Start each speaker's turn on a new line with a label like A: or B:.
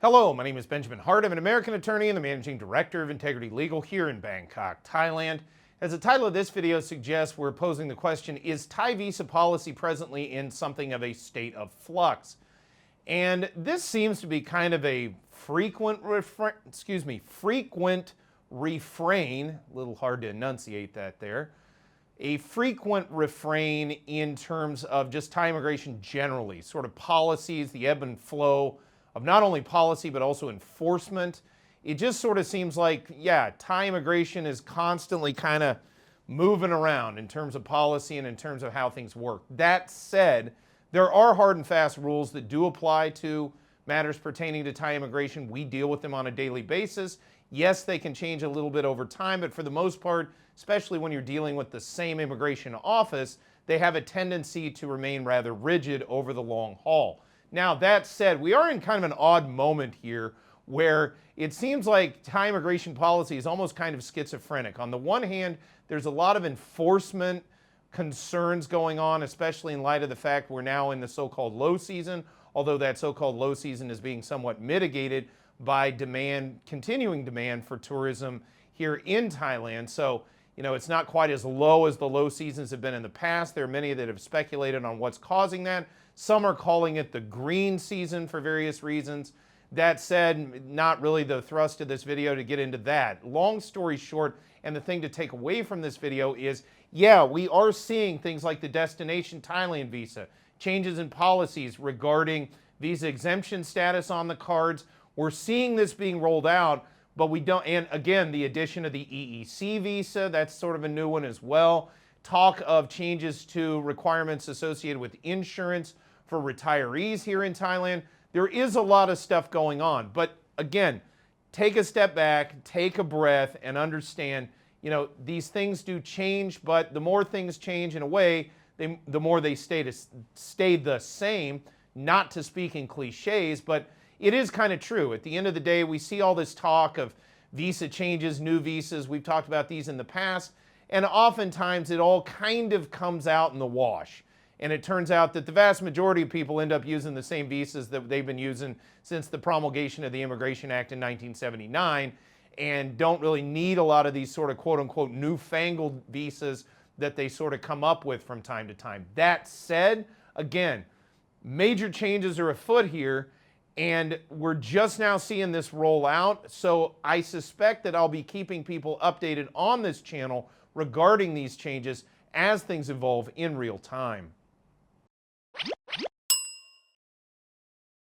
A: Hello, my name is Benjamin Hart. I'm an American attorney and the Managing Director of Integrity Legal here in Bangkok, Thailand. As the title of this video suggests, we're posing the question, is Thai visa policy presently in something of a state of flux? And this seems to be kind of a frequent refrain, a little hard to enunciate that there, a frequent refrain in terms of just Thai immigration generally, sort of policies, the ebb and flow of not only policy but also enforcement. It just sort of seems like, yeah, Thai immigration is constantly kind of moving around in terms of policy and in terms of how things work. That said, there are hard and fast rules that do apply to matters pertaining to Thai immigration. We deal with them on a daily basis. Yes, they can change a little bit over time, but for the most part, especially when you're dealing with the same immigration office, they have a tendency to remain rather rigid over the long haul. Now, that said, we are in kind of an odd moment here where it seems like Thai immigration policy is almost kind of schizophrenic. On the one hand, there's a lot of enforcement concerns going on, especially in light of the fact we're now in the so-called low season, although that so-called low season is being somewhat mitigated by continuing demand for tourism here in Thailand. So, it's not quite as low as the low seasons have been in the past. There are many that have speculated on what's causing that. Some are calling it the green season for various reasons. That said, not really the thrust of this video to get into that. Long story short, and the thing to take away from this video is, yeah, we are seeing things like the Destination Thailand visa, changes in policies regarding visa exemption status on the cards. We're seeing this being rolled out, but we don't, and again, the addition of the EEC visa, that's sort of a new one as well. Talk of changes to requirements associated with insurance for retirees here in Thailand. There is a lot of stuff going on, but again, take a step back, take a breath, and understand, these things do change, but the more things change in a way, the more they stay the same, not to speak in cliches, but it is kind of true. At the end of the day, we see all this talk of visa changes, new visas. We've talked about these in the past, and oftentimes it all kind of comes out in the wash. And it turns out that the vast majority of people end up using the same visas that they've been using since the promulgation of the Immigration Act in 1979 and don't really need a lot of these sort of quote-unquote newfangled visas that they sort of come up with from time to time. That said, again, major changes are afoot here, and we're just now seeing this roll out. So I suspect that I'll be keeping people updated on this channel regarding these changes as things evolve in real time.